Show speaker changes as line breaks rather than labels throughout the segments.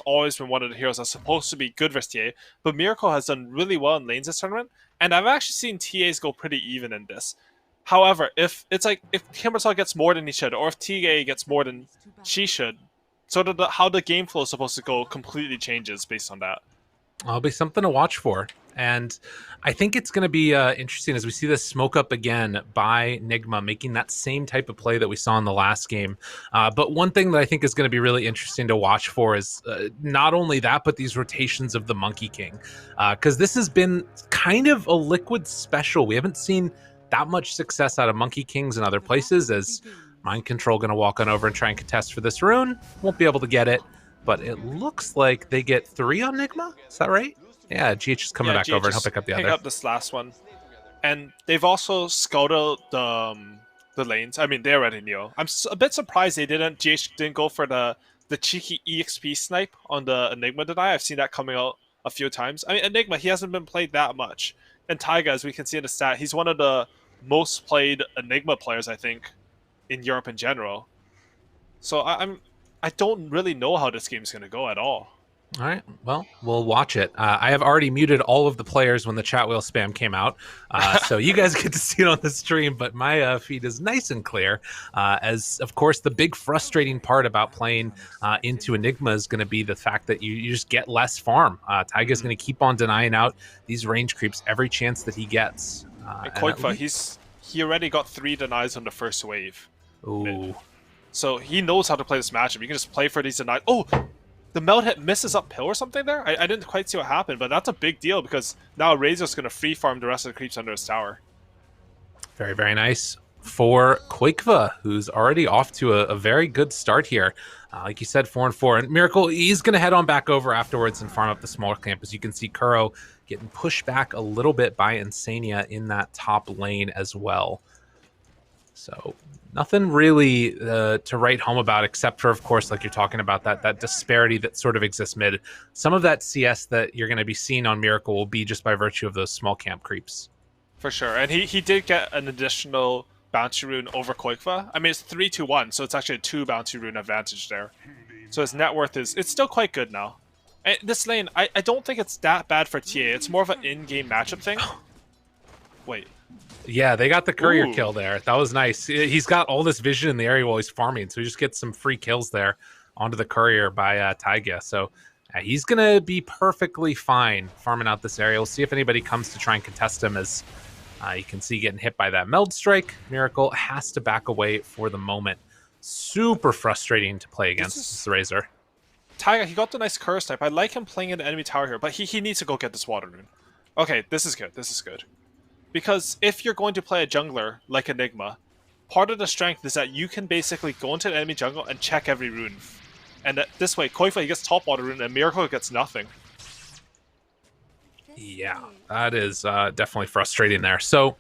always been one of the heroes that's supposed to be good versus TA, but Miracle has done really well in lanes this tournament, and I've actually seen TAs go pretty even in this. However, if Timbersaw gets more than he should, or if TA gets more than she should, sort of how the game flow is supposed to go completely changes based on that.
It'll be something to watch for. And I think it's going to be interesting as we see this smoke up again by Nigma, making that same type of play that we saw in the last game. But one thing that I think is going to be really interesting to watch for is not only that, but these rotations of the Monkey King. Because this has been kind of a Liquid special. We haven't seen that much success out of Monkey Kings in other places, as Mind Control going to walk on over and try and contest for this rune. Won't be able to get it, but it looks like they get 3 on Nigma. Is that right? Yeah, GH is coming back over and he'll pick up the other.
Pick up this last one. And they've also scouted the lanes. I mean, they already knew. I'm a bit surprised GH didn't go for the cheeky EXP snipe on the Enigma deny. I've seen that coming out a few times. I mean, Enigma, he hasn't been played that much. And Taiga, as we can see in the stat, he's one of the most played Enigma players, I think, in Europe in general. So I don't really know how this game's going to go at all.
All right, well, we'll watch it. I have already muted all of the players when the chat wheel spam came out, so you guys get to see it on the stream, but my feed is nice and clear, as, of course, the big frustrating part about playing into Enigma is going to be the fact that you just get less farm. Taiga's going to keep on denying out these range creeps every chance that he gets.
And Koikfa, he already got 3 denies on the first wave.
Ooh.
Mid. So he knows how to play this matchup. You can just play for these denies. Oh! The meld hit misses uphill or something there? I didn't quite see what happened, but that's a big deal because now Razor's going to free farm the rest of the creeps under his tower.
Very, very nice for Koikva, who's already off to a very good start here. Like you said, 4-4. And Miracle, he's going to head on back over afterwards and farm up the smaller camp. As you can see, Kuro getting pushed back a little bit by Insania in that top lane as well. So nothing really to write home about, except for, of course, like you're talking about, that disparity that sort of exists mid. Some of that CS that you're going to be seeing on Miracle will be just by virtue of those small camp creeps.
For sure. And he did get an additional bounty rune over Koikva. I mean, it's 3-2-1, so it's actually a 2 bounty rune advantage there. So his net worth it's still quite good now. And this lane, I don't think it's that bad for TA. It's more of an in-game matchup thing. Wait.
Yeah, they got the courier kill there. That was nice. He's got all this vision in the area while he's farming, so he just gets some free kills there onto the courier by Taiga. So he's going to be perfectly fine farming out this area. We'll see if anybody comes to try and contest him, as you can see getting hit by that meld strike. Miracle has to back away for the moment. Super frustrating to play against this Razor.
Taiga, he got the nice curse type. I like him playing in the enemy tower here, but he needs to go get this water rune. Okay, this is good. This is good. Because if you're going to play a jungler like Enigma, part of the strength is that you can basically go into the enemy jungle and check every rune. And this way, Koifa gets top water rune and Miracle gets nothing.
Yeah, that is definitely frustrating there. So,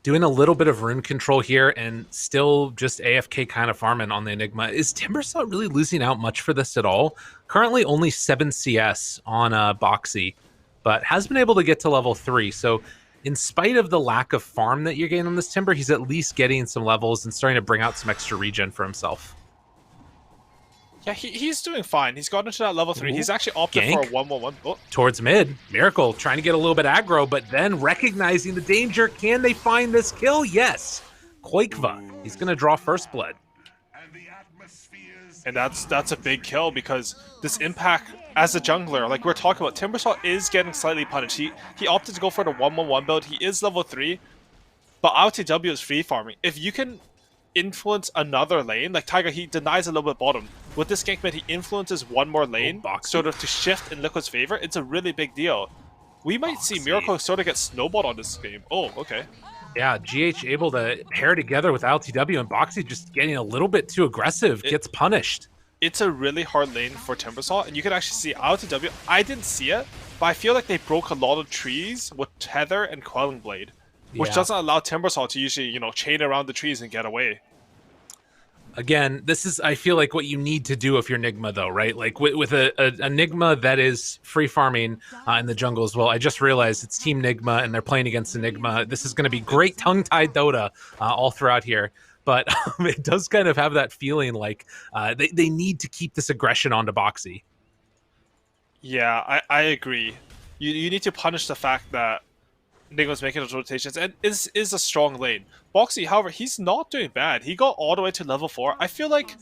doing a little bit of rune control here and still just AFK kind of farming on the Enigma. Is Timbersaw really losing out much for this at all? Currently only 7 CS on Bo3, but has been able to get to level 3. So in spite of the lack of farm that you're getting on this Timber, he's at least getting some levels and starting to bring out some extra regen for himself.
Yeah, he's doing fine. He's gotten to that level 3. He's actually opted
Gank
for a 1-1-1. Oh.
Towards mid. Miracle trying to get a little bit aggro, but then recognizing the danger. Can they find this kill? Yes. Koikva. He's going to draw first blood.
And that's a big kill, because this impact as a jungler, like we're talking about, Timbersaw is getting slightly punished. He opted to go for the 1-1-1 build. He is level 3, but RTW is free farming. If you can influence another lane, like Taiga, he denies a little bit bottom. With this gank mid, he influences one more lane, sort of to shift in Liquid's favor. It's a really big deal. We might see Miracle sort of get snowballed on this game. Oh, okay.
Yeah, GH able to pair together with LTW, and Bo3 just getting a little bit too aggressive, gets punished. It's
a really hard lane for Timbersaw, and you can actually see LTW. I didn't see it, but I feel like they broke a lot of trees with Tether and Quelling Blade, which doesn't allow Timbersaw to usually, chain around the trees and get away.
Again, this is, I feel like, what you need to do if you're Nigma, though, right? Like, with a Nigma that is free farming in the jungle as well. I just realized it's Team Nigma, and they're playing against Enigma. This is going to be great tongue-tied Dota all throughout here. but it does kind of have that feeling like they need to keep this aggression onto Boxy.
Yeah, I agree. You need to punish the fact that Nigma's making those rotations and is a strong lane. Boxy, however, he's not doing bad. He got all the way to level 4. I feel like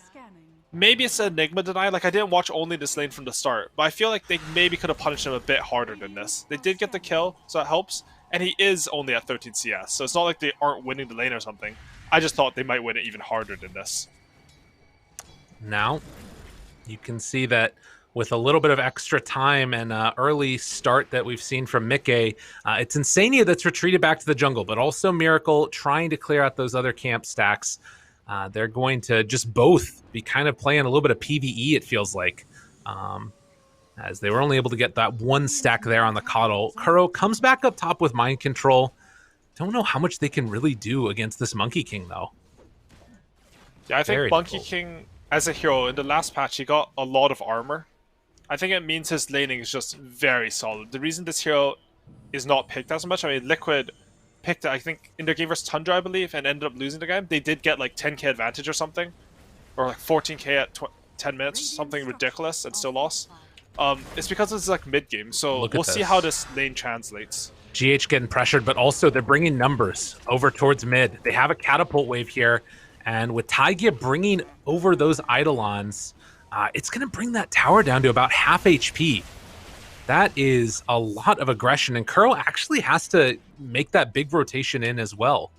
maybe it's an Nigma deny. Like, I didn't watch only this lane from the start, but I feel like they maybe could have punished him a bit harder than this. They did get the kill, so it helps, and he is only at 13 CS, so it's not like they aren't winning the lane or something. I just thought they might win it even harder than this.
Now, you can see that with a little bit of extra time and early start that we've seen from Mikke, it's Insania that's retreated back to the jungle, but also Miracle trying to clear out those other camp stacks. They're going to just both be kind of playing a little bit of PvE, it feels like, as they were only able to get that one stack there on the Coddle. Kuro comes back up top with Mind Control. Don't know how much they can really do against this Monkey King, though.
Yeah, I think
Very
Monkey
difficult.
King, as a hero, in the last patch, he got a lot of armor. I think it means his laning is just very solid. The reason this hero is not picked as much, I mean, Liquid picked it, I think, in their game versus Tundra, I believe, and ended up losing the game. They did get like 10k advantage or something, or like 14k at 10 minutes, something ridiculous, and still lost. It's because it's like mid game, so we'll see how this lane translates.
GH getting pressured, but also they're bringing numbers over towards mid. They have a catapult wave here, and with Taiga bringing over those Eidolons, it's going to bring that tower down to about half HP. That is a lot of aggression, and Kuro actually has to make that big rotation in as well.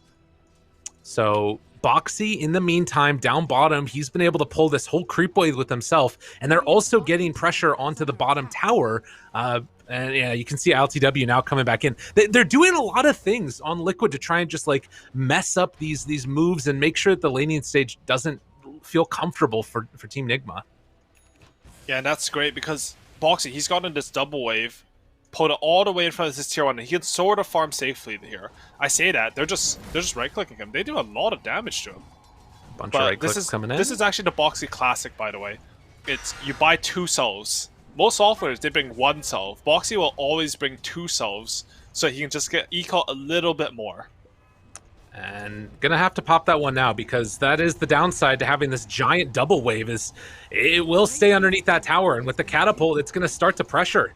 So Boxy, in the meantime, down bottom, he's been able to pull this whole creep wave with himself, and they're also getting pressure onto the bottom tower. And yeah, you can see LTW now coming back in. They're doing a lot of things on Liquid to try and just like mess up these moves and make sure that the laning stage doesn't feel comfortable for Team Nigma.
Yeah, and that's great because Boxy, he's gotten this double wave, put it all the way in front of his tier 1, and he can sort of farm safely here. I say that, they're just right-clicking him. They do a lot of damage to him.
Bunch of right clicks coming in.
This is actually the Boxy classic, by the way. It's you buy 2 selves. Most softwares, they bring 1 self. Boxy will always bring 2 selves, so he can just get eco a little bit more.
And gonna have to pop that one now, because that is the downside to having this giant double wave, is it will stay underneath that tower, and with the catapult, it's gonna start to pressure.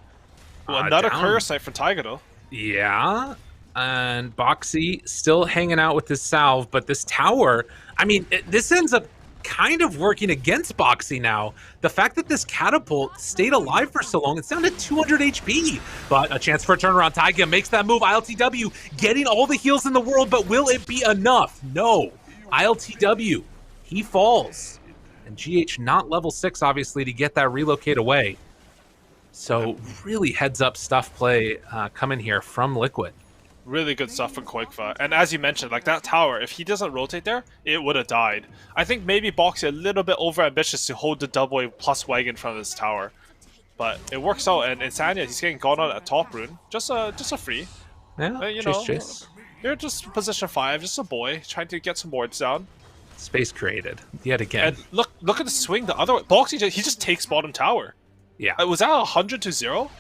Well, another courier snipe for Taiga, though.
Yeah, and Boxy still hanging out with this salve, but this tower, I mean, this ends up kind of working against Boxy now. The fact that this catapult stayed alive for so long, it's down to 200 HP. But a chance for a turnaround. Taiga makes that move. ILTW getting all the heals in the world, but will it be enough? No. ILTW, he falls. And GH not level 6, obviously, to get that relocate away. So really heads up stuff play coming here from Liquid.
Really good stuff from Koikva. And as you mentioned, like that tower, if he doesn't rotate there, it would have died. I think maybe Boxy a little bit over-ambitious to hold the double wave plus wagon in front of this tower. But it works out, and Insania, he's getting gone on at top rune. Just a free.
Yeah,
you
chase.
You're just position 5, just a boy, trying to get some boards down.
Space created, yet again.
And look at the swing the other way. Boxy, he just takes bottom tower.
Yeah.
Was that 100 to 0?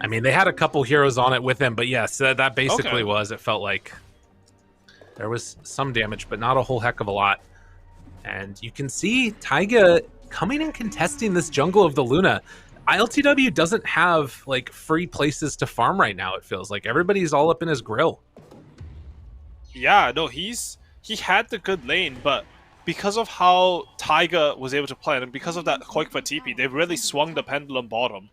I mean, they had a couple heroes on it with him, but yes, that basically was. It felt like there was some damage, but not a whole heck of a lot. And you can see Taiga coming and contesting this jungle of the Luna. ILTW doesn't have like free places to farm right now, it feels like. Everybody's all up in his grill.
Yeah, no, he had the good lane, but because of how Taiga was able to play it, and because of that Koikva TP, they really swung the pendulum bottom.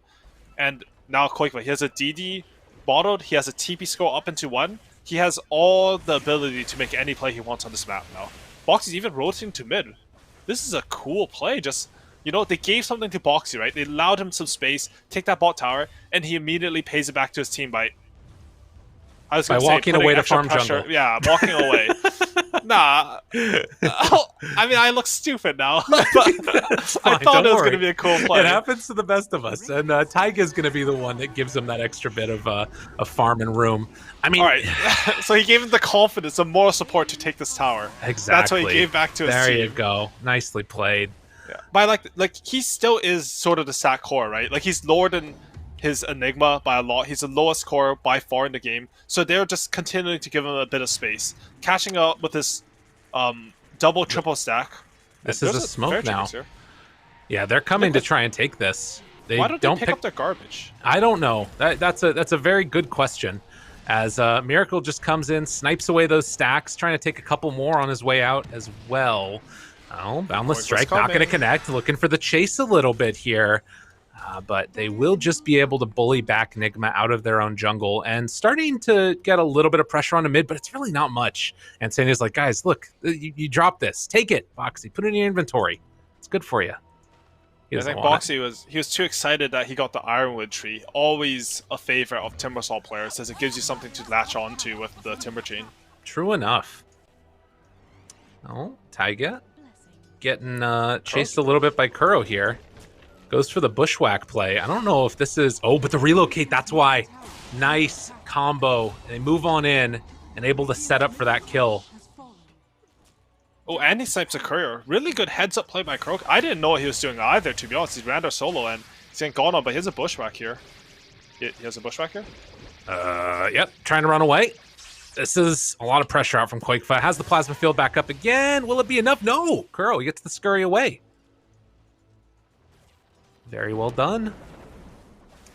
And now Koikva, he has a DD bottled, he has a TP score up into 1. He has all the ability to make any play he wants on this map now. Boxy's even rotating to mid. This is a cool play. Just, you know, they gave something to Boxy, right? They allowed him some space, take that bot tower, and he immediately pays it back to his team by
walking away to farm
pressure.
jungle.
Yeah, walking away. Nah. I mean, I look stupid now. But I thought it was going to be a cool play.
It happens to the best of us. And Taiga's going to be the one that gives him that extra bit of farm and room. I mean...
All right. So he gave him the confidence and moral support to take this tower.
Exactly.
That's what he gave back to his team.
There you go. Nicely played.
Yeah. But like he still is sort of the stat core, right? Like he's lower than his Enigma by a lot. He's the lowest core by far in the game. So they're just continuing to give him a bit of space. Catching up with this double, triple stack.
This
And
is a
there's
smoke
fair
now.
chickens here.
Yeah, they're coming to
Liquid,
try and take this. They
why don't they pick up their garbage?
I don't know. That's a very good question. As Miracle just comes in, snipes away those stacks, trying to take a couple more on his way out as well. Oh, Boundless Strike not going to connect. Looking for the chase a little bit here. But they will just be able to bully back Nigma out of their own jungle and starting to get a little bit of pressure on the mid, but it's really not much. And Sanya's like, guys, look, you dropped this. Take it, Boxy. Put it in your inventory. It's good for you.
I think Boxy was too excited that he got the Ironwood tree. Always a favorite of Timbersaw players, as it gives you something to latch onto with the Timber Chain.
True enough. Oh, Taiga getting chased a little bit by Kuro here. Goes for the bushwhack play. I don't know if this is... Oh, but the relocate, that's why. Nice combo. They move on in and able to set up for that kill.
Oh, and he snipes a courier. Really good heads-up play by Croak. I didn't know what he was doing either, to be honest. He's Randor solo, and he's getting gone on, but he has a bushwhack here. He has a bushwhack here?
Yep, trying to run away. This is a lot of pressure out from Quakefire. Has the plasma field back up again. Will it be enough? No! Kuro gets the scurry away. Very well done.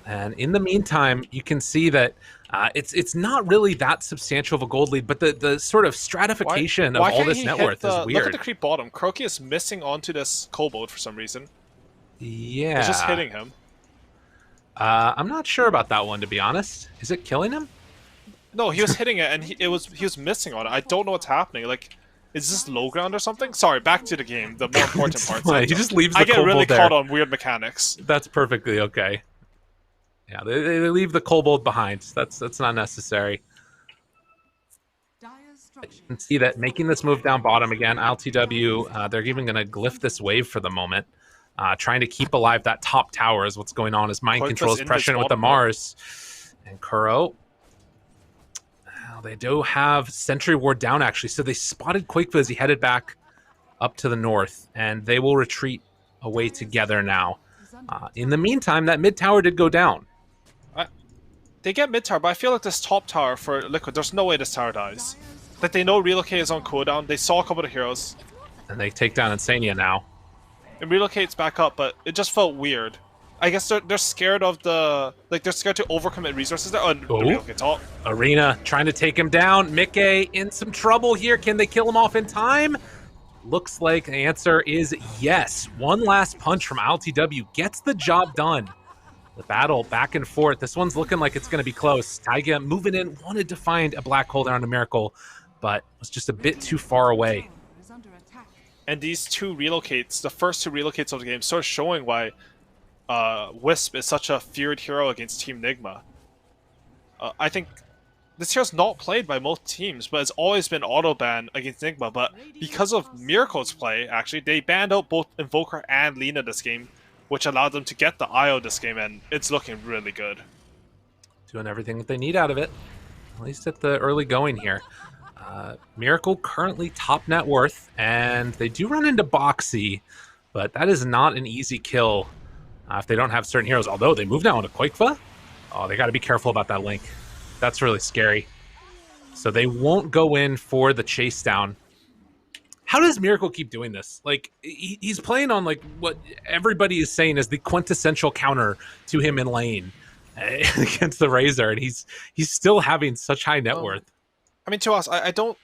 And in the meantime, you can see that it's not really that substantial of a gold lead, but the sort of stratification of all this net worth is weird.
Look at the creep bottom. Croaky is missing onto this kobold for some reason.
Yeah.
It's just hitting him.
I'm not sure about that one, to be honest. Is it killing him?
No, he was hitting it, and he was missing on it. I don't know what's happening. Like, is this low ground or something? Sorry, back to the game. The more important parts.
He just leaves the
I get really
there.
caught on weird mechanics.
That's perfectly okay. Yeah, they leave the kobold behind. That's not necessary. You can see that making this move down bottom again, LTW, they're even going to glyph this wave for the moment. Trying to keep alive that top tower is what's going on as mind controls pressuring with the Mars. And Kuro. They do have Sentry Ward down, actually. So they spotted Quakefa as he headed back up to the north. And they will retreat away together now. In the meantime, that mid tower did go down.
They get mid tower, but I feel like this top tower for Liquid, there's no way this tower dies. Like, they know Relocate is on cooldown. They saw a couple of heroes.
And they take down Insania now.
And Relocate's back up, but it just felt weird. I guess they're scared of the... Like, they're scared to overcommit resources there. Oh, the Relocate's up.
Arena trying to take him down. Mickey in some trouble here. Can they kill him off in time? Looks like the answer is yes. One last punch from LTW gets the job done. The battle back and forth. This one's looking like it's going to be close. Taiga moving in, wanted to find a black hole there on the Miracle, but was just a bit too far away.
And these two relocates, the first two relocates of the game, sort of showing why Wisp is such a feared hero against Team Nigma. I think this hero's not played by most teams, but it's always been auto-banned against Nigma, but because of Miracle's play, actually, they banned out both Invoker and Lina this game, which allowed them to get the IO this game, and it's looking really good.
Doing everything that they need out of it, at least at the early going here. Miracle currently top net worth, and they do run into Boxy, but that is not an easy kill if they don't have certain heroes, although they move now into Quakefa. Oh, they got to be careful about that link. That's really scary. So they won't go in for the chase down. How does Miracle keep doing this? Like, he's playing on, like, what everybody is saying is the quintessential counter to him in lane against the Razor, and he's still having such high net worth. I
mean, to us, I don't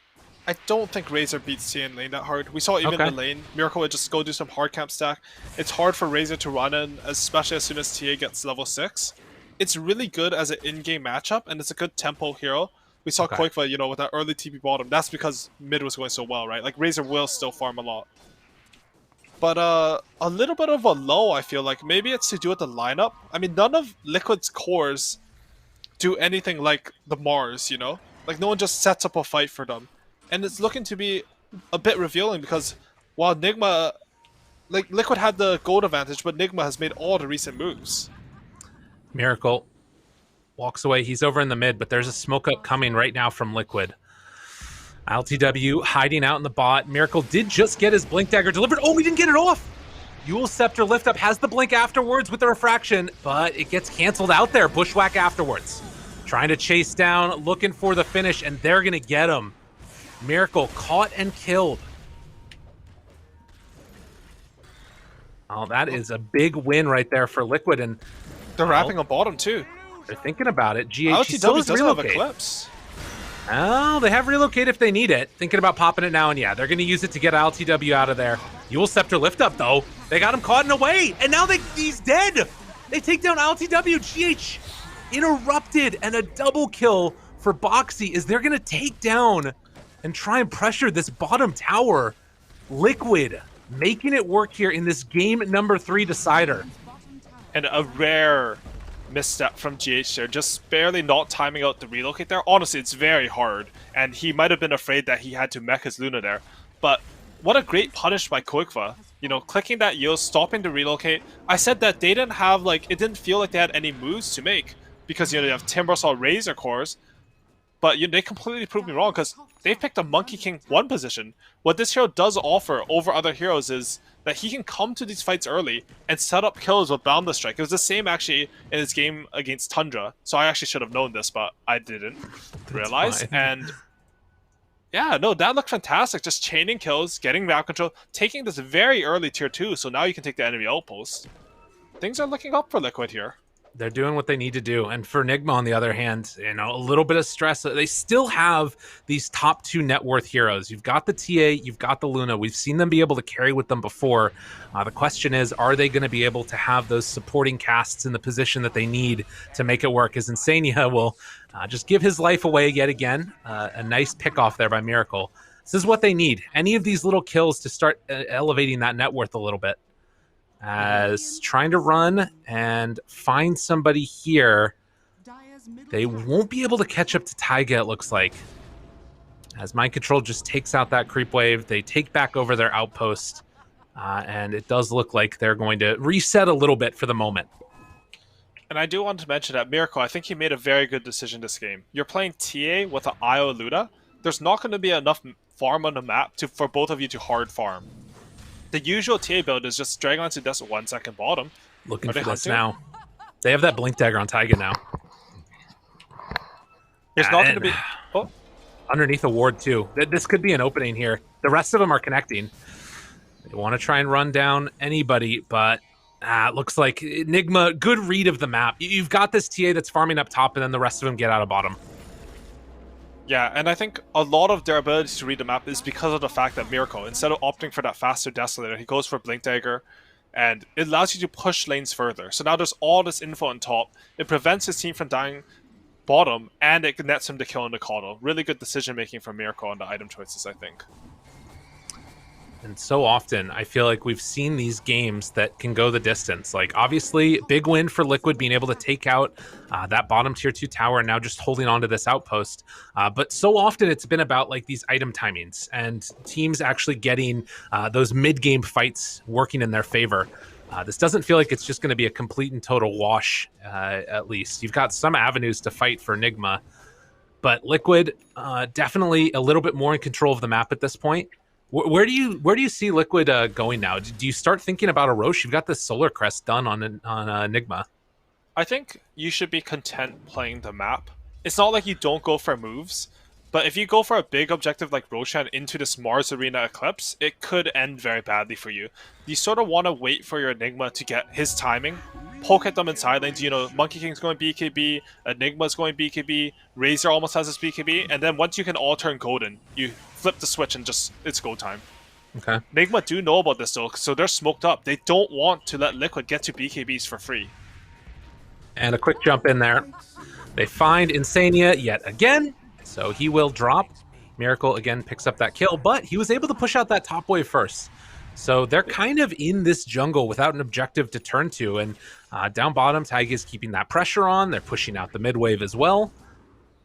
think Razor beats Tia in lane that hard. We saw even in the lane, Miracle would just go do some hard camp stack. It's hard for Razor to run in, especially as soon as TA gets level 6. It's really good as an in-game matchup, and it's a good tempo hero. We saw Quakefa, you know, with that early TP bottom. That's because mid was going so well, right? Like, Razor will still farm a lot. But a little bit of a low, I feel like. Maybe it's to do with the lineup. I mean, none of Liquid's cores do anything like the Mars, you know? Like, no one just sets up a fight for them. And it's looking to be a bit revealing because while Nigma... Like, Liquid had the gold advantage, but Nigma has made all the recent moves.
Miracle walks away. He's over in the mid, but there's a smoke up coming right now from Liquid. LTW hiding out in the bot. Miracle did just get his Blink Dagger delivered. Oh, he didn't get it off! Eul Scepter lift up has the blink afterwards with the refraction, but it gets canceled out there. Bushwhack afterwards. Trying to chase down, looking for the finish, and they're going to get him. Miracle caught and killed. Oh, that is a big win right there for Liquid, and
They're
well,
wrapping on bottom too.
they're thinking about it. GH, he still
LTW
has
doesn't have
relocate.
Eclipse.
Oh, they have relocate if they need it. Thinking about popping it now, and yeah, they're going to use it to get LTW out of there. Eul Scepter lift up, though. They got him caught in a way, and now he's dead. They take down LTW. GH interrupted, and a double kill for Bo3 is they're going to take down and try and pressure this bottom tower. Liquid making it work here in this game number 3 decider.
And a rare misstep from GH there, just barely not timing out the relocate there. Honestly, it's very hard, and he might have been afraid that he had to mech his Luna there. But what a great punish by Koikva. You know, clicking that yield, stopping the relocate. I said that they didn't have, like, it didn't feel like they had any moves to make, because, you know, they have Timbersaw Razor Cores, but you know, they completely proved me wrong, because they picked a Monkey King 1 position. What this hero does offer over other heroes is that he can come to these fights early and set up kills with Boundless Strike. It was the same actually in his game against Tundra, so I actually should have known this, but I didn't realize. And yeah, no, that looked fantastic. Just chaining kills, getting map control, taking this very early tier 2, so now you can take the enemy outpost. Things are looking up for Liquid here.
They're doing what they need to do. And for Nigma, on the other hand, you know, a little bit of stress. They still have these top 2 net worth heroes. You've got the TA, you've got the Luna. We've seen them be able to carry with them before. The question is, are they going to be able to have those supporting casts in the position that they need to make it work? As Insania will just give his life away yet again. A nice pick off there by Miracle. This is what they need. Any of these little kills to start elevating that net worth a little bit. As trying to run and find somebody here. They won't be able to catch up to Taiga, it looks like. As Mind Control just takes out that creep wave, they take back over their outpost. And it does look like they're going to reset a little bit for the moment.
And I do want to mention that Miracle, I think he made a very good decision this game. You're playing TA with an IO Luna. There's not going to be enough farm on the map for both of you to hard farm. The usual TA build is just drag onto this 1 second bottom.
Looking for this now. They have that Blink Dagger on Taiga now.
There's not going to be...
Oh. Underneath a ward, too. This could be an opening here. The rest of them are connecting. They want to try and run down anybody, but it looks like Nigma, good read of the map. You've got this TA that's farming up top, and then the rest of them get out of bottom.
Yeah, and I think a lot of their ability to read the map is because of the fact that Miracle, instead of opting for that faster Desolator, he goes for Blink Dagger, and it allows you to push lanes further. So now there's all this info on top. It prevents his team from dying bottom, and it nets him to kill in the Coddle. Really good decision making from Miracle on the item choices, I think.
And so often, I feel like we've seen these games that can go the distance. Like, obviously, big win for Liquid being able to take out that bottom tier 2 tower and now just holding on to this outpost. But so often, it's been about, like, these item timings and teams actually getting those mid-game fights working in their favor. This doesn't feel like it's just going to be a complete and total wash, at least. You've got some avenues to fight for Nigma. But Liquid, definitely a little bit more in control of the map at this point. Where do you see Liquid going now? Do you start thinking about a Roche? You've got this Solar Crest done on Nigma.
I think you should be content playing the map. It's not like you don't go for moves, but if you go for a big objective like Roshan into this Mars Arena Eclipse, it could end very badly for you. You sort of want to wait for your Enigma to get his timing, poke at them in side lanes. You know, Monkey King's going BKB, Enigma's going BKB, Razor almost has his BKB, and then once you can all turn golden, you flip the switch and just, it's go time.
Okay.
Nigma do know about this though, so they're smoked up. They don't want to let Liquid get to BKBs for free.
And a quick jump in there. They find Insania yet again, so he will drop. Miracle again picks up that kill, but he was able to push out that top wave first. So they're kind of in this jungle without an objective to turn to, and down bottom, Taiga is keeping that pressure on. They're pushing out the mid wave as well.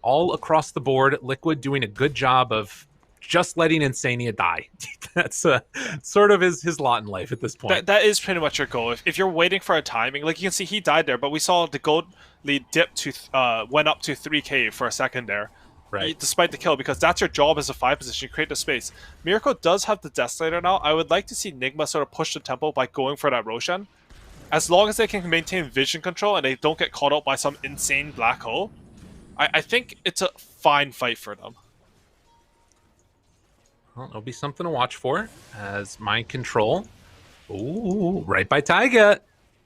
All across the board, Liquid doing a good job of just letting Insania die. That's sort of his lot in life at this point.
That is pretty much your goal. If you're waiting for a timing, like you can see he died there, but we saw the gold lead dip to went up to 3k for a second there.
Right.
Despite the kill, because that's your job as a 5 position, you create the space. Miracle does have the Desolator now. I would like to see Nigma sort of push the tempo by going for that Roshan. As long as they can maintain vision control and they don't get caught out by some insane black hole, I think it's a fine fight for them.
Well, it'll be something to watch for as Mind Control Ooh, right by Taiga.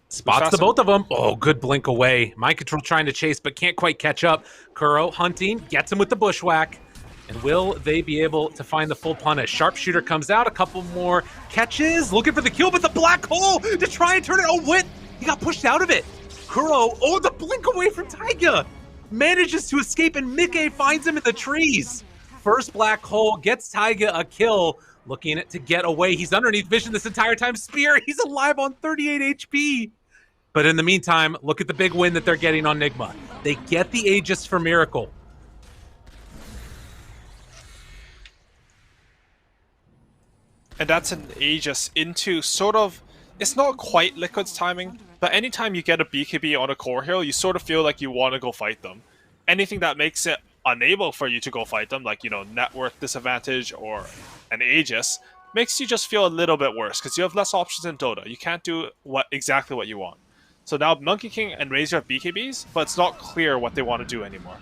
Who's
Spots the
faster?
both of them. Oh, good blink away. Mind Control trying to chase, but can't quite catch up. Kuro hunting, gets him with the bushwhack. And will they be able to find the full punish? Sharpshooter comes out, a couple more catches, looking for the kill, but the black hole to try and turn it. Oh, what? He got pushed out of it. Kuro, oh, the blink away from Taiga. Manages to escape, and Mickey finds him in the trees. First black hole gets Taiga a kill. Looking to get away. He's underneath vision this entire time. Spear, he's alive on 38 HP. But in the meantime, look at the big win that they're getting on Nigma. They get the Aegis for Miracle.
And that's an Aegis into sort of, it's not quite Liquid's timing, but anytime you get a BKB on a core hero, you sort of feel like you want to go fight them. Anything that makes it unable for you to go fight them, like, net worth disadvantage or an Aegis, makes you just feel a little bit worse, because you have less options in Dota. You can't do exactly what you want. So now Monkey King and Razor have BKBs, but it's not clear what they want to do anymore.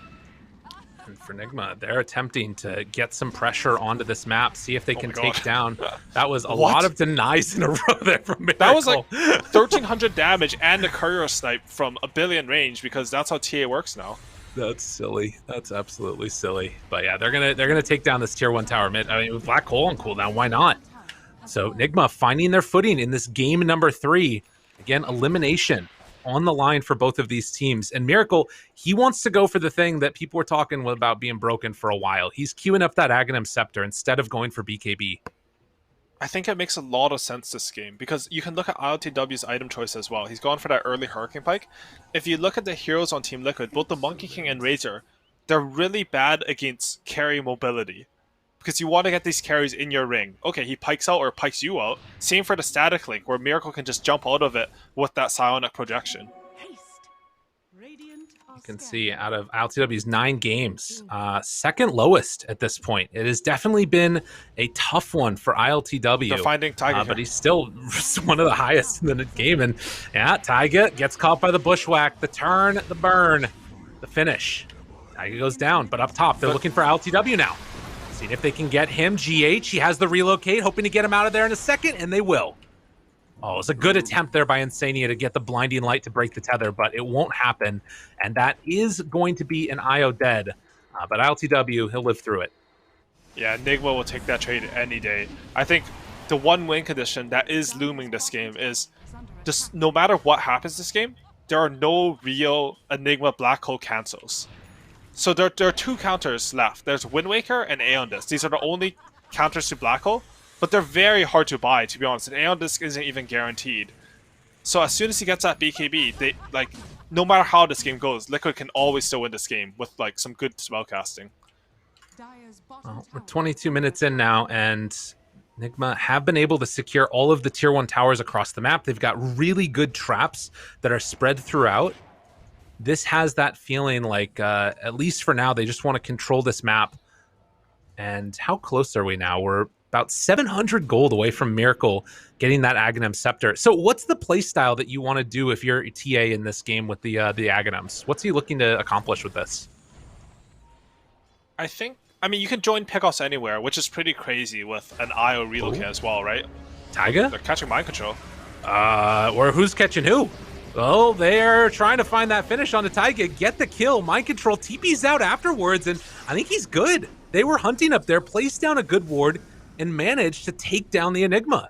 And for Nigma, they're attempting to get some pressure onto this map, see if they can take down. That was a lot of denies in a row there from Miracle.
That was like 1,300 damage and a courier snipe from a billion range, because that's how TA works now.
That's silly. That's absolutely silly. But yeah, they're gonna take down this tier 1 tower mid. I mean, with Black Hole on cooldown, why not? So Nigma finding their footing in this game number 3. Again, elimination on the line for both of these teams. And Miracle, he wants to go for the thing that people were talking about being broken for a while. He's queuing up that Aghanim Scepter instead of going for BKB.
I think it makes a lot of sense this game, because you can look at ILTW's item choice as well. He's gone for that early Hurricane Pike. If you look at the heroes on Team Liquid, both the Monkey King and Razor, they're really bad against carry mobility, because you want to get these carries in your ring. Okay, he pikes out or pikes you out. Same for the Static Link, where Miracle can just jump out of it with that psionic projection.
You can see out of ILTW's 9 games, second lowest at this point. It has definitely been a tough one for ILTW.
They're finding Taiga,
but he's still one of the highest in the game. And yeah, Taiga gets caught by the bushwhack, the turn, the burn, the finish. Taiga goes down, but up top, they're looking for ILTW now. Seeing if they can get him. GH, he has the relocate, hoping to get him out of there in a second, and they will. Oh, it was a good attempt there by Insania to get the blinding light to break the tether, but it won't happen. And that is going to be an IO dead. But ILTW, he'll live through it.
Yeah, Nigma will take that trade any day. I think the one win condition that is looming this game is just no matter what happens this game, there are no real Enigma Black Hole cancels. So there are 2 counters left. There's Wind Waker and Aeon Disc. These are the only counters to Black Hole. But they're very hard to buy, to be honest. And Aeon Disc isn't even guaranteed. So as soon as he gets that BKB, no matter how this game goes, Liquid can always still win this game with some good spellcasting.
Well, we're 22 minutes in now, and Nigma have been able to secure all of the tier 1 towers across the map. They've got really good traps that are spread throughout. This has that feeling like, at least for now, they just want to control this map. And how close are we now? We're about 700 gold away from Miracle getting that Aghanim Scepter. So what's the playstyle that you want to do if you're TA in this game with the Aghanims? What's he looking to accomplish with this?
I mean, you can join pickoffs anywhere, which is pretty crazy with an IO relocate as well, right?
Taiga?
They're catching mind control.
Or who's catching who? Well, they're trying to find that finish on the Taiga, get the kill. Mind control, TP's out afterwards, and I think he's good. They were hunting up there, placed down a good ward, and managed to take down the Enigma.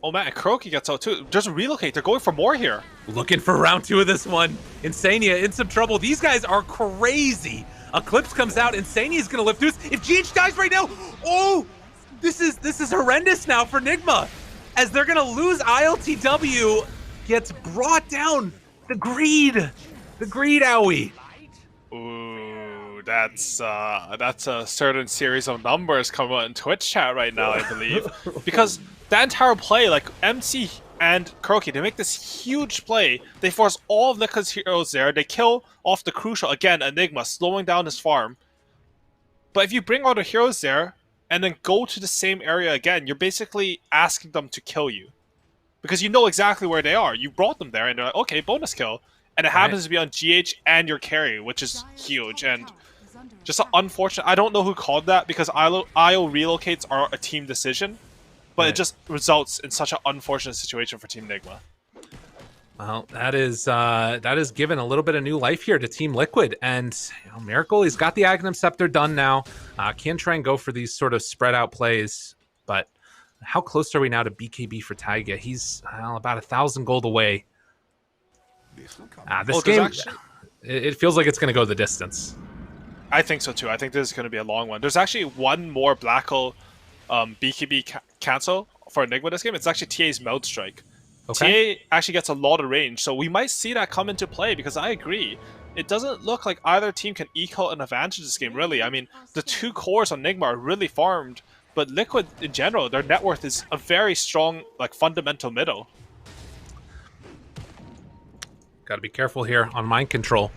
Oh man, Kuroki gets out too. There's a relocate. They're going for more here.
Looking for round 2 of this one. Insania in some trouble. These guys are crazy. Eclipse comes out. Insania's going to lift through. If GH dies right now, oh, this is horrendous now for Nigma. As they're going to lose, ILTW gets brought down. The greed owie.
Ooh, that's a certain series of numbers coming out in Twitch chat right now, I believe. Because that entire play, MC and Kuroki, they make this huge play. They force all of Liquid's heroes there. They kill off the crucial, again, Enigma, slowing down his farm. But if you bring all the heroes there, and then go to the same area again, you're basically asking them to kill you. Because you know exactly where they are. You brought them there, and they're like, okay, bonus kill. And it happens to be on GH and your carry, which is huge. And just unfortunate. I don't know who called that, because IO relocates are a team decision. but it just results in such an unfortunate situation for Team Nigma.
Well, that is given a little bit of new life here to Team Liquid, and Miracle, he's got the Aghanim Scepter done now. Can try and go for these sort of spread out plays, but how close are we now to BKB for Taiga? He's about 1,000 gold away. This game, it feels like it's going to go the distance.
I think so too. I think this is going to be a long one. There's actually one more Black Hole BKB cancel for Enigma this game. It's actually TA's Meld Strike. Okay. TA actually gets a lot of range, so we might see that come into play, because I agree. It doesn't look like either team can eke out an advantage this game, really. I mean, the 2 cores on Nigma are really farmed, but Liquid, in general, their net worth is a very strong, like, fundamental middle.
Got to be careful here on mind control.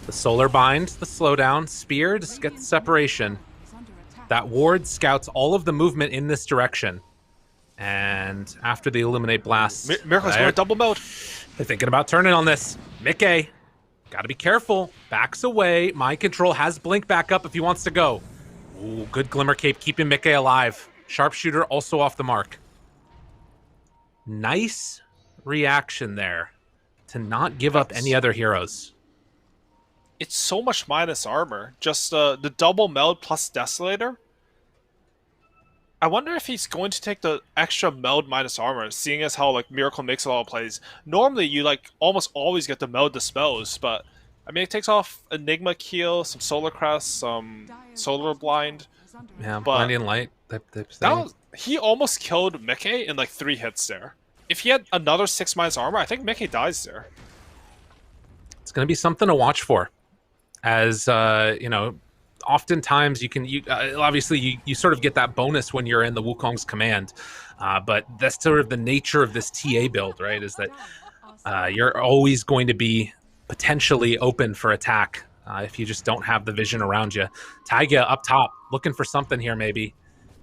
The Solar Bind, the slowdown, Spear, just get the separation. That ward scouts all of the movement in this direction. And after the Illuminate Blast...
Miracle's going to double mode.
They're thinking about turning on this. Mickey, got to be careful. Backs away. Mind control has Blink back up if he wants to go. Ooh, good Glimmer Cape keeping Mickey alive. Sharpshooter also off the mark. Nice reaction there to not give up any other heroes.
It's so much minus armor. Just the double meld plus Desolator. I wonder if he's going to take the extra meld minus armor, seeing as how like Miracle makes a lot of plays. Normally, you like almost always get the meld dispels, but I mean it takes off Enigma Keel, some Solar Crest, some Solar Blind.
Yeah, Blinding Light.
He almost killed Mickey in like 3 hits there. If he had another 6 minus armor, I think Mickey dies there.
It's going to be something to watch for, as oftentimes obviously you sort of get that bonus when you're in the Wukong's command, but that's sort of the nature of this TA build, right? Is that you're always going to be potentially open for attack if you just don't have the vision around you. Taiga up top, looking for something here maybe.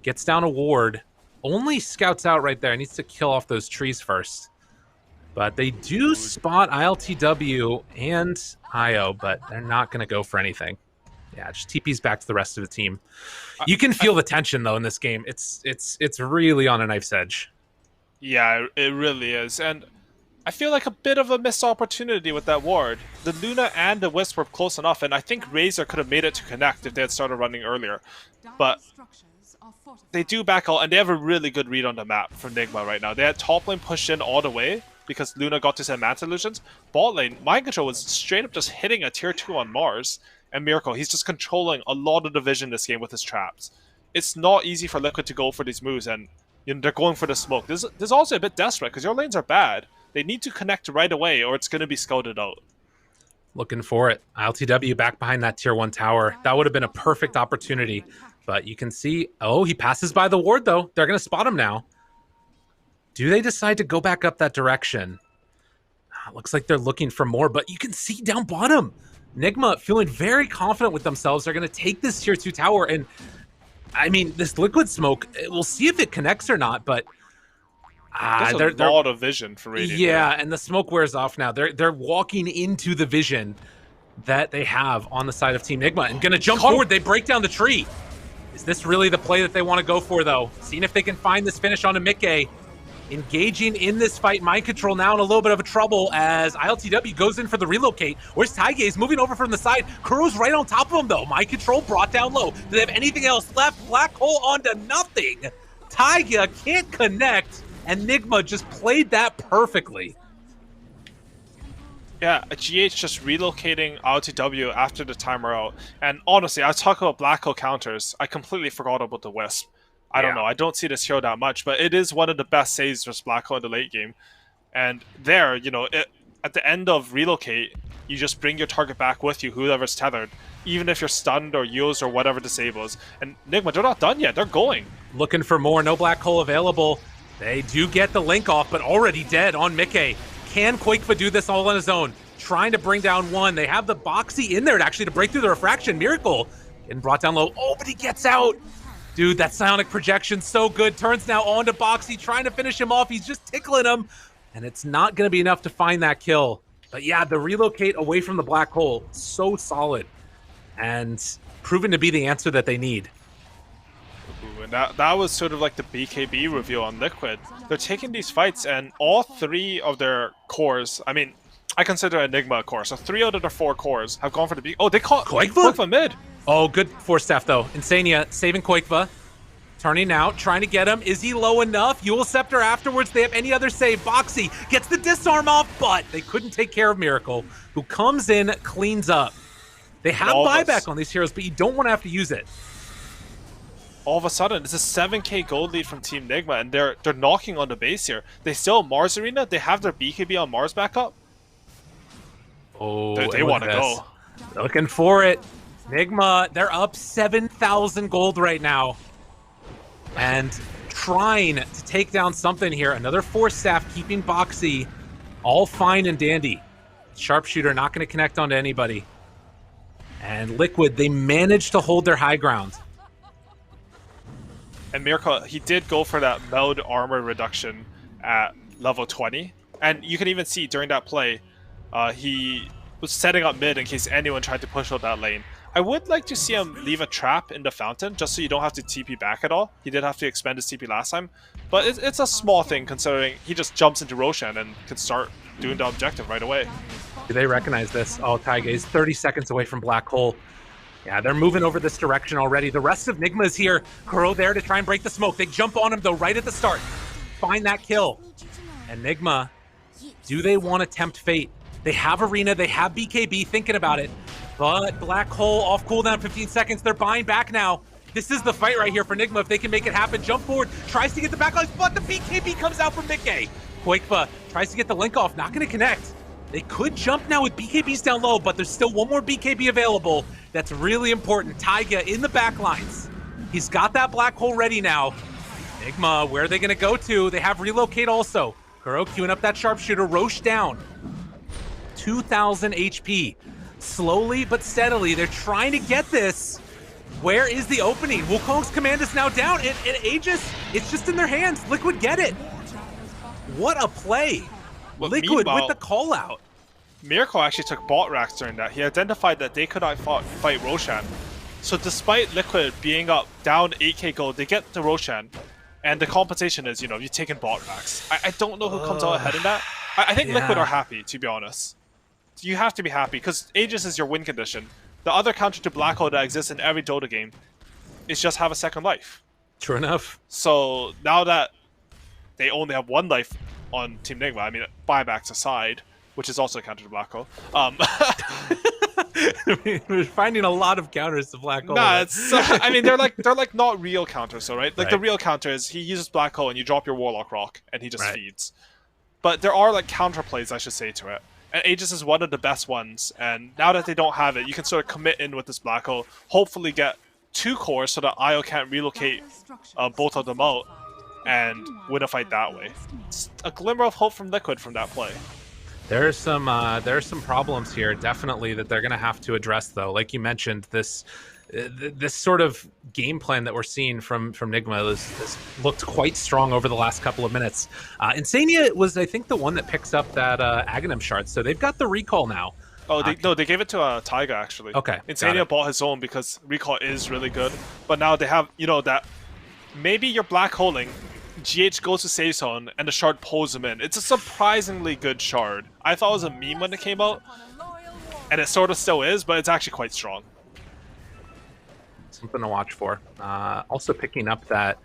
Gets down a ward, only scouts out right there. Needs to kill off those trees first. But they do spot ILTW and IO, but they're not going to go for anything. Yeah, just TP's back to the rest of the team. You can feel the tension though in this game. It's really on a knife's edge.
Yeah, it really is, and I feel like a bit of a missed opportunity with that ward. The Luna and the Wisp were close enough, and I think Razor could have made it to connect if they had started running earlier. But they do back out, and they have a really good read on the map from Nigma right now. They had top lane pushed in all the way because Luna got to send Manta Illusions. Bot lane, Mind Control was straight up just hitting a tier 2 on Mars. And Miracle, he's just controlling a lot of the vision this game with his traps. It's not easy for Liquid to go for these moves, and they're going for the smoke. This is also a bit desperate, because your lanes are bad. They need to connect right away, or it's going to be scouted out.
Looking for it. ILTW back behind that tier 1 tower. That would have been a perfect opportunity. But you can see, he passes by the ward, though. They're going to spot him now. Do they decide to go back up that direction? Looks like they're looking for more, but you can see down bottom. Nigma feeling very confident with themselves. They're going to take this tier 2 tower, and I mean, this liquid smoke, we'll see if it connects or not, but
there's a lot of vision for Radiant.
Yeah, and the smoke wears off now. They're walking into the vision that they have on the side of Team Nigma and going to jump forward. They break down the tree. Is this really the play that they want to go for, though? Seeing if they can find this finish on a Mickey. Engaging in this fight. Mind Control now in a little bit of a trouble as ILTW goes in for the relocate. Where's Taiga? He's moving over from the side. Kuro's right on top of him, though. Mind Control brought down low. Do they have anything else left? Black Hole onto nothing. Taiga can't connect, and Nigma just played that perfectly.
Yeah, a GH just relocating ILTW after the timer out. And honestly, I talk about Black Hole counters. I completely forgot about the Wisp. I don't know. I don't see this hero that much, but it is one of the best saves versus Black Hole in the late game. And there, at the end of relocate, you just bring your target back with you, whoever's tethered, even if you're stunned or used or whatever disables. And Nigma, they're not done yet. They're going.
Looking for more. No Black Hole available. They do get the link off, but already dead on Mickey. Can Quakefa do this all on his own? Trying to bring down one. They have the Boxy in there actually to break through the refraction. Miracle getting brought down low. Oh, but he gets out. Dude, that psionic projection so good. Turns now on to Boxy, trying to finish him off. He's just tickling him, and it's not going to be enough to find that kill. But yeah, the relocate away from the Black Hole, so solid, and proven to be the answer that they need.
And that was sort of like the BKB reveal on Liquid. They're taking these fights, and all 3 of their cores, I mean, I consider Enigma a core, so 3 out of their 4 cores have gone for the B. Oh, they caught Quakefa mid.
Oh, good force staff though. Insania saving Quakefa. Turning out, trying to get him. Is he low enough? Eul Scepter afterwards. They have any other save. Boxy gets the disarm off, but they couldn't take care of Miracle, who comes in, cleans up. They have buyback on these heroes, but you don't want to have to use it.
All of a sudden, it's a 7k gold lead from Team Nigma, and they're knocking on the base here. They still have Mars Arena. They have their BKB on Mars back up.
Oh,
they want to go.
Looking for it. Nigma, they're up 7,000 gold right now. And trying to take down something here. Another force staff keeping Boxy all fine and dandy. Sharpshooter not going to connect onto anybody. And Liquid, they managed to hold their high ground.
And Miracle, he did go for that meld armor reduction at level 20. And you can even see during that play, he was setting up mid in case anyone tried to push out that lane. I would like to see him leave a trap in the fountain, just so you don't have to TP back at all. He did have to expend his TP last time, but it's a small thing considering he just jumps into Roshan and can start doing the objective right away.
Do they recognize this? Oh, Taiga is 30 seconds away from Black Hole. Yeah, they're moving over this direction already. The rest of Nigma is here. Kuro there to try and break the smoke. They jump on him, though, right at the start. Find that kill. And Nigma, do they want to tempt fate? They have Arena, they have BKB, thinking about it. But Black Hole off cooldown, 15 seconds. They're buying back now. This is the fight right here for Nigma if they can make it happen. Jump forward, tries to get the backlines, but the BKB comes out from Mickey. Quakefa tries to get the link off, not going to connect. They could jump now with BKBs down low, but there's still one more BKB available. That's really important. Taiga in the backlines. He's got that Black Hole ready now. Nigma, where are they going to go to? They have relocate also. Kuro queuing up that sharpshooter. Roche down. 2,000 HP. Slowly but steadily, they're trying to get this. Where is the opening? Wukong's command is now down, and Aegis, it's just in their hands. Liquid get it. What a play.
Well,
Liquid with the call out.
Miracle actually took bot racks during that. He identified that they could not fight Roshan. So despite Liquid being up down 8k gold, they get the Roshan. And the compensation is, you know, you're taking bot racks. I don't know who comes out ahead in that. I think Liquid are happy, to be honest. You have to be happy, because Aegis is your win condition. The other counter to Black Hole that exists in every Dota game is just have a second life.
True enough.
So now that they only have 1 life on Team Nigma, I mean, buybacks aside, which is also a counter to Black Hole.
We're finding a lot of counters to Black Hole.
Nah, it's I mean, they're like not real counters, so right? Like the real counter is he uses Black Hole and you drop your Warlock Rock and he just feeds. But there are like counter plays, I should say, to it. And Aegis is one of the best ones, and now that they don't have it, you can sort of commit in with this Black Hole, hopefully get 2 cores so that IO can't relocate both of them out, and win a fight that way. It's a glimmer of hope from Liquid from that play.
There's some problems here, definitely, that they're going to have to address, though. Like you mentioned, this sort of game plan that we're seeing from Nigma has looked quite strong over the last couple of minutes. Insania was, I think, the one that picks up that Aghanim shard, so they've got the recall now.
Oh, they gave it to Taiga, actually.
Okay.
Insania bought his own because recall is really good, but now they have, you know, that maybe you're black holing, GH goes to save zone, and the shard pulls him in. It's a surprisingly good shard. I thought it was a meme when it came out, and it sort of still is, but it's actually quite strong.
Something to watch for. Also picking up that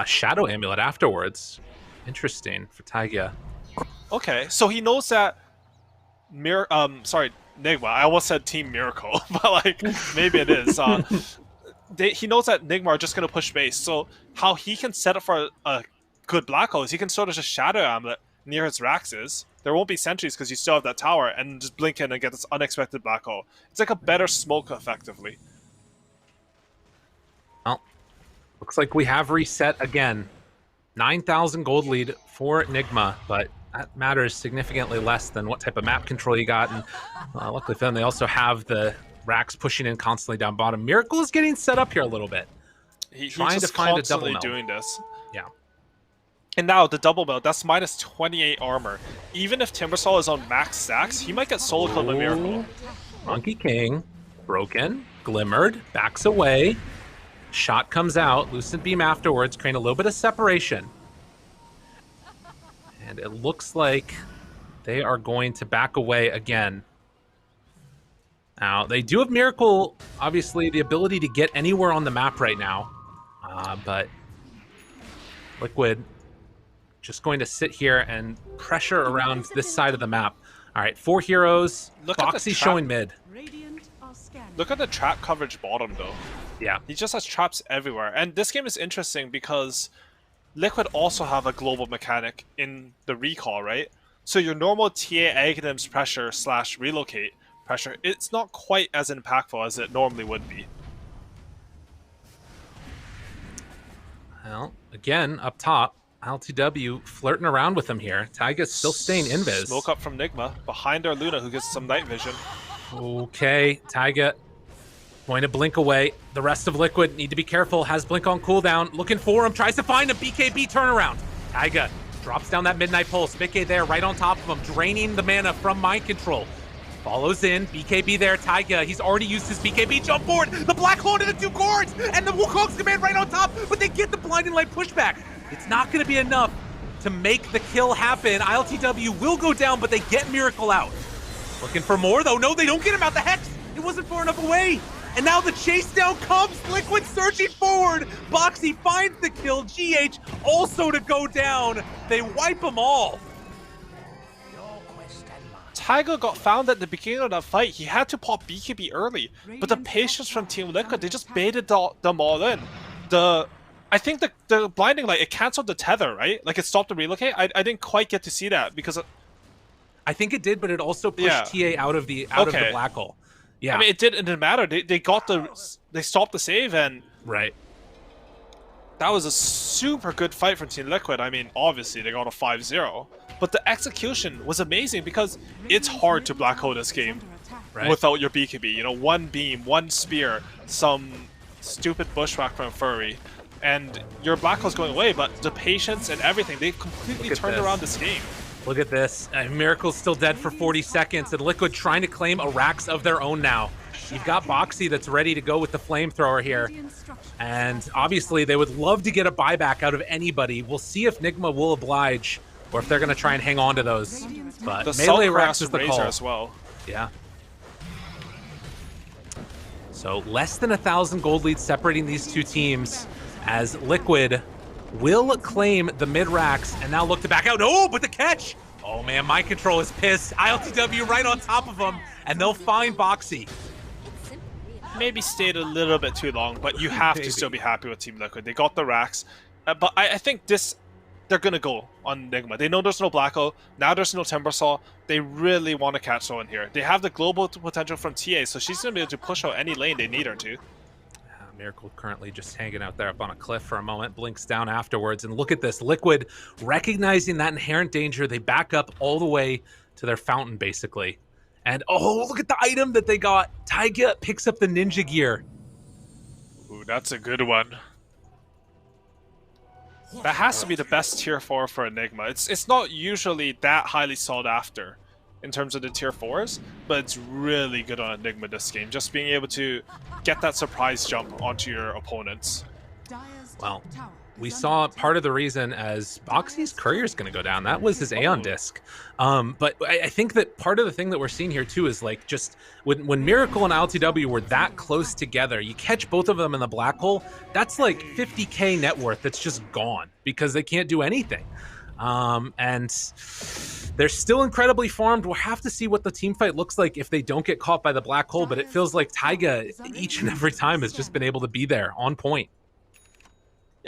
Shadow Amulet afterwards. Interesting for Taiga.
Okay, so he knows that Nigma. I almost said Team Miracle, but like maybe it is. He knows that Nigma are just going to push base, so how he can set up for a good Black Hole is he can sort of just Shadow Amulet near his Raxes. There won't be sentries because you still have that tower, and just blink in and get this unexpected Black Hole. It's like a better smoke, effectively.
Well, looks like we have reset again. 9,000 gold lead for Nigma, but that matters significantly less than what type of map control you got. And luckily for them, they also have the Rax pushing in constantly down bottom. Miracle is getting set up here a little bit.
He's trying to find a double meld. Doing this.
Yeah.
And now the double meld, that's minus 28 armor. Even if Timbersaw is on max stacks, he might get solo killed by Miracle.
Monkey King, broken, glimmered, backs away. Shot comes out, Lucent Beam afterwards, creating a little bit of separation. And it looks like they are going to back away again. Now, they do have Miracle, obviously, the ability to get anywhere on the map right now. But Liquid just going to sit here and pressure around this side of the map. All right, 4 heroes. Bo3 showing mid.
Look at the trap coverage bottom, though.
Yeah.
He just has traps everywhere. And this game is interesting because Liquid also have a global mechanic in the recall, right? So your normal TA Aghanims pressure / relocate pressure, it's not quite as impactful as it normally would be.
Well, again, up top, LTW flirting around with him here. Taiga's still staying invis.
Smoke up from Nigma, behind our Luna, who gets some night vision.
Okay, Taiga going to blink away. The rest of Liquid need to be careful. Has blink on cooldown. Looking for him. Tries to find a BKB turnaround. Taiga drops down that midnight pulse. Mickey there right on top of him, draining the mana from mind control. Follows in. BKB there. Taiga, he's already used his BKB jump forward. The black hole to the 2 cords. And the Wukong's command right on top. But they get the blinding light pushback. It's not going to be enough to make the kill happen. ILTW will go down, but they get Miracle out. Looking for more, though. No, they don't get him out. The Hex, it wasn't far enough away. And now the chase down comes. Liquid surging forward. Bo3 finds the kill. GH also to go down. They wipe them all.
Taiga got found at the beginning of that fight. He had to pop BKB early. But the patience from Team Liquid, they just baited them all in. I think the blinding light, it canceled the tether, right? Like it stopped the relocate. I didn't quite get to see that because...
I think it did, but it also pushed TA out of the black hole. Yeah.
I mean, it didn't matter. They stopped the save, and
right.
That was a super good fight from Team Liquid. I mean, obviously they got a 5-0, but the execution was amazing because it's hard to black hole this game without your BKB. You know, 1 beam, 1 spear, some stupid bushwhack from Furry, and your black hole's going away. But the patience and everything, they completely turned around this game.
Look at this. Miracle's still dead for 40 seconds, and Liquid trying to claim a Rax of their own now. You've got Bo3 that's ready to go with the flamethrower here. And obviously, they would love to get a buyback out of anybody. We'll see if Nigma will oblige, or if they're going to try and hang on to those. But
the
melee Rax is the call.
As well.
Yeah. So less than 1,000 gold leads separating these two teams as Liquid will claim the mid-racks and now look to back out. Oh, but the catch! Oh man, mind control is pissed. ILTW right on top of them, and they'll find Bo3.
Maybe stayed a little bit too long, but you have to still be happy with Team Liquid. They got the racks, but I think they're going to go on Nigma. They know there's no Black Hole, now there's no Timbersaw. They really want to catch someone here. They have the global potential from TA, so she's going to be able to push out any lane they need her to.
Miracle currently just hanging out there up on a cliff for a moment, blinks down afterwards, and look at this. Liquid, recognizing that inherent danger, they back up all the way to their fountain, basically. And oh, look at the item that they got. Taiga picks up the ninja gear.
Ooh, that's a good one. That has to be the best tier 4 for Enigma. It's not usually that highly sought after in terms of the tier 4s, but it's really good on Enigma this game. Just being able to get that surprise jump onto your opponents.
Well, we saw part of the reason as Bo3's courier is going to go down. That was his Aeon disc. But I think that part of the thing that we're seeing here too is like just when Miracle and LTW were that close together, you catch both of them in the black hole, that's like 50k net worth that's just gone because they can't do anything. And they're still incredibly farmed. We'll have to see what the team fight looks like if they don't get caught by the black hole, but it feels like Taiga each and every time has just been able to be there on point.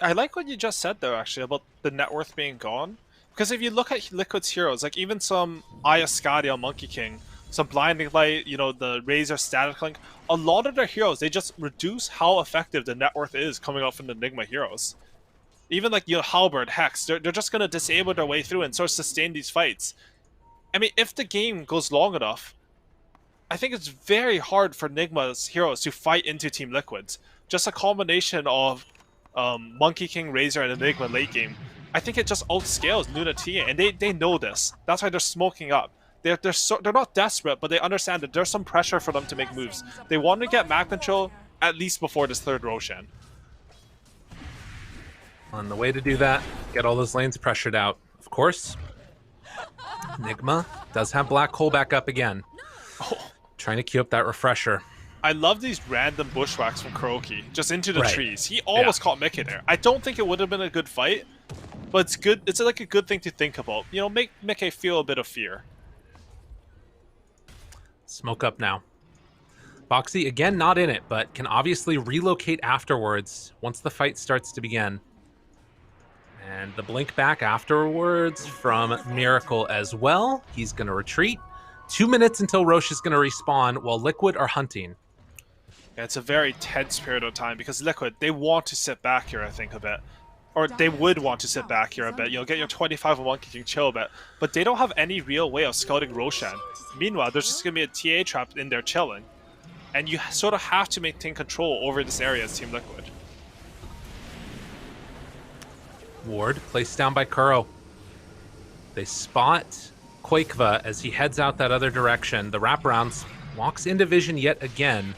I like what you just said though, actually, about the net worth being gone. Because if you look at Liquid's heroes, like even some Ayaskadi on Monkey King, some Blinding Light, you know, the Razor Static Link, a lot of their heroes, they just reduce how effective the net worth is coming out from the Nigma heroes. Even like, you know, Halberd, Hex, they're just going to disable their way through and sort of sustain these fights. I mean, if the game goes long enough, I think it's very hard for Nigma's heroes to fight into Team Liquid's. Just a combination of Monkey King, Razor, and Enigma late game. I think it just outscales Luna TA, and they know this. That's why they're smoking up. They're not desperate, but they understand that there's some pressure for them to make moves. They want to get map control at least before this third Roshan.
On the way to do that, get all those lanes pressured out. Of course, Nigma does have Black Hole back up again.
Oh.
Trying to queue up that refresher.
I love these random bushwhacks from Kuroki, just into the
Right.
trees. He almost caught Mickey there. I don't think it would have been a good fight, but it's good. It's like a good thing to think about. You know, make Mickey feel a bit of fear.
Smoke up now. Bo3 again not in it, but can obviously relocate afterwards once the fight starts to begin. And the blink back afterwards from Miracle as well. He's going to retreat. 2 minutes until Roche is going to respawn while Liquid are hunting.
Yeah, it's a very tense period of time because Liquid, they want to sit back here, I think, a bit. Or they would want to sit back here a bit. You'll get your 25-1 kicking chill a bit. But they don't have any real way of scouting Roshan. Meanwhile, there's just going to be a TA trap in there chilling. And you sort of have to maintain control over this area as Team Liquid.
Ward placed down by Kuro. They spot Quakeva as he heads out that other direction. The wraparounds walks into vision yet again.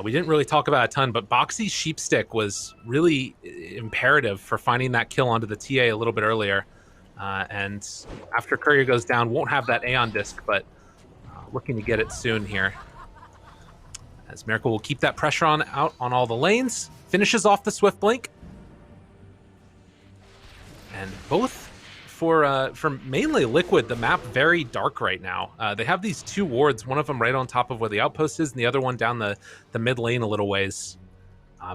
We didn't really talk about it a ton, but Bo3's sheepstick was really imperative for finding that kill onto the TA a little bit earlier. And after Courier goes down, won't have that Aeon disc, but looking to get it soon here. As Miracle will keep that pressure out on all the lanes. Finishes off the Swift Blink. And both for mainly Liquid, the map very dark right now. They have these two wards, one of them right on top of where the outpost is, and the other one down the mid lane a little ways.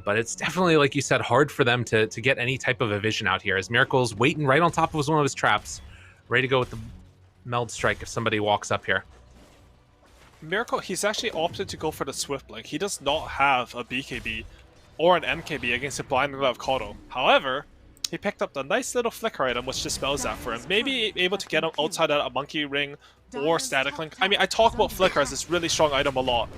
But it's definitely, like you said, hard for them to get any type of a vision out here, as Miracle's waiting right on top of one of his traps, ready to go with the meld strike if somebody walks up here.
Miracle, he's actually opted to go for the Swift Blink. He does not have a BKB or an MKB against a Blinding Light of Kodo. However, he picked up the nice little flicker item which dispels that for him. Maybe able to get him outside a monkey ring or static link. I mean, I talk about flicker as this really strong item a lot,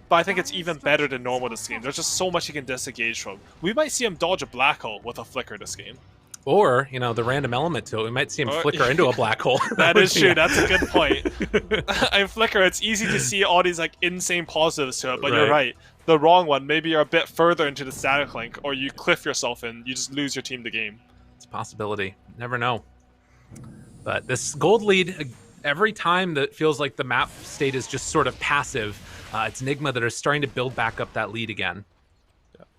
but I think it's even better than normal this game. There's just so much he can disengage from. We might see him dodge a black hole with a flicker this game.
Or, you know, the random element to it. We might see him flicker into a black hole.
That is true. That's a good point. And flicker, it's easy to see all these like insane positives to it, but you're right. The wrong one, maybe you're a bit further into the static link, or you cliff yourself and you just lose your team the game.
It's a possibility. Never know. But this gold lead, every time that feels like the map state is just sort of passive, it's Nigma that are starting to build back up that lead again.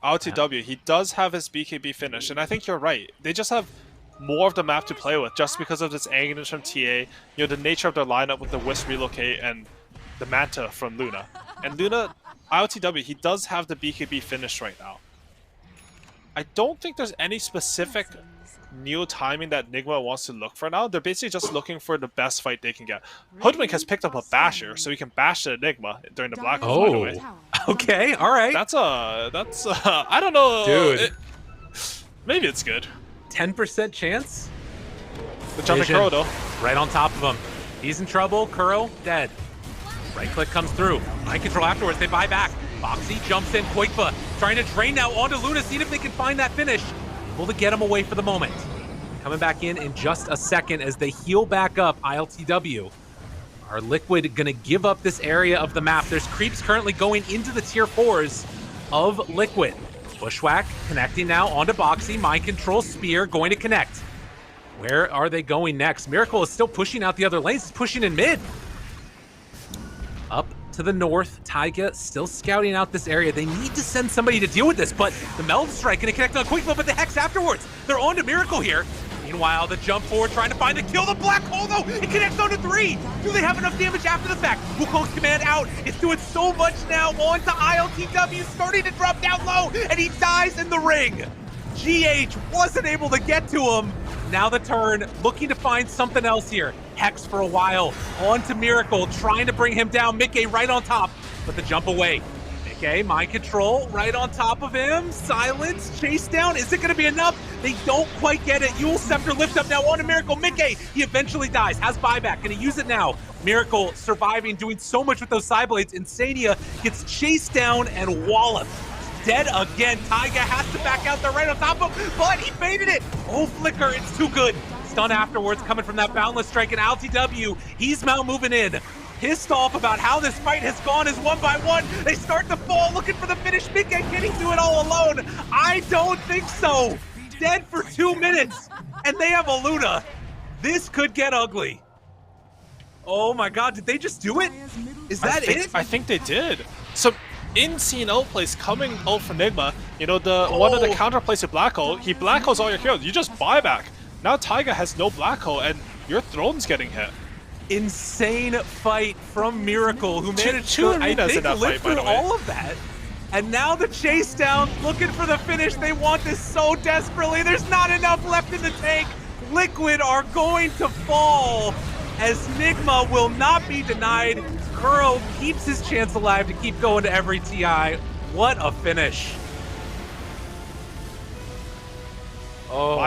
RTW, he does have his BKB finish, and I think you're right. They just have more of the map to play with just because of this Agnes from TA, you know, the nature of their lineup with the Wisp relocate and the Manta from Luna. And Luna, IOTW, he does have the BKB finish right now. I don't think there's any specific new timing that Nigma wants to look for now. They're basically just looking for the best fight they can get. Hoodwink has picked up a basher, so he can bash the Enigma during the Black Hole, by the way.
Okay, alright.
That's I don't know.
Dude.
Maybe it's good.
10% chance?
The jumping Kuro, though.
Right on top of him. He's in trouble. Kuro, dead. Right click comes through. Mind control afterwards. They buy back. Bo3 jumps in. Quakeva trying to drain now onto Luna, seeing if they can find that finish. Able to get him away for the moment. Coming back in just a second as they heal back up ILTW. Are Liquid going to give up this area of the map? There's creeps currently going into the tier 4s of Liquid. Bushwhack connecting now onto Bo3. Mind control spear going to connect. Where are they going next? Miracle is still pushing out the other lanes. He's pushing in mid. Up to the north, Taiga still scouting out this area. They need to send somebody to deal with this, but the Meld Strike going to connect on Quakeva, but the Hex afterwards. They're on to Miracle here. Meanwhile, the jump forward trying to find the kill. The Black Hole, though, it connects on to 3. Do they have enough damage after the fact? Wukong's command out. It's doing so much now. On to ILTW, starting to drop down low, and he dies in the ring. GH wasn't able to get to him. Now the turn, looking to find something else here. Hex for a while, on to Miracle, trying to bring him down. Mickey right on top, but the jump away. Mickey, mind control, right on top of him. Silence, chase down, is it gonna be enough? They don't quite get it. Yule Scepter lifts up now on to Miracle. Mickey, he eventually dies, has buyback, gonna use it now. Miracle surviving, doing so much with those side blades. Insania gets chased down and walloped. Dead again. Taiga has to back out there right on top of him, but he baited it. Oh, Flicker, it's too good. Stun afterwards coming from that Boundless Strike, and LTW, he's now moving in. Pissed off about how this fight has gone as one by one. They start to fall, looking for the finish. Mickey, can he do it all alone? I don't think so. dead for 2 minutes, and they have a Luna. This could get ugly. Oh my god, did they just do it? Is that it?
I think they did. Some insane outplays coming out from Nigma. You know, the one of the counterplays with Black Hole, he Black Holes all your heroes. You just buy back. Now Taiga has no Black Hole, and your throne's getting hit.
Insane fight from Miracle, who managed
two
to, I
arenas
think,
in that
live
fight, by
through
the way.
all of that. And now the chase down, looking for the finish. They want this so desperately. There's not enough left in the tank. Liquid are going to fall as Nigma will not be denied. Kuro keeps his chance alive to keep going to every TI. What a finish. Oh.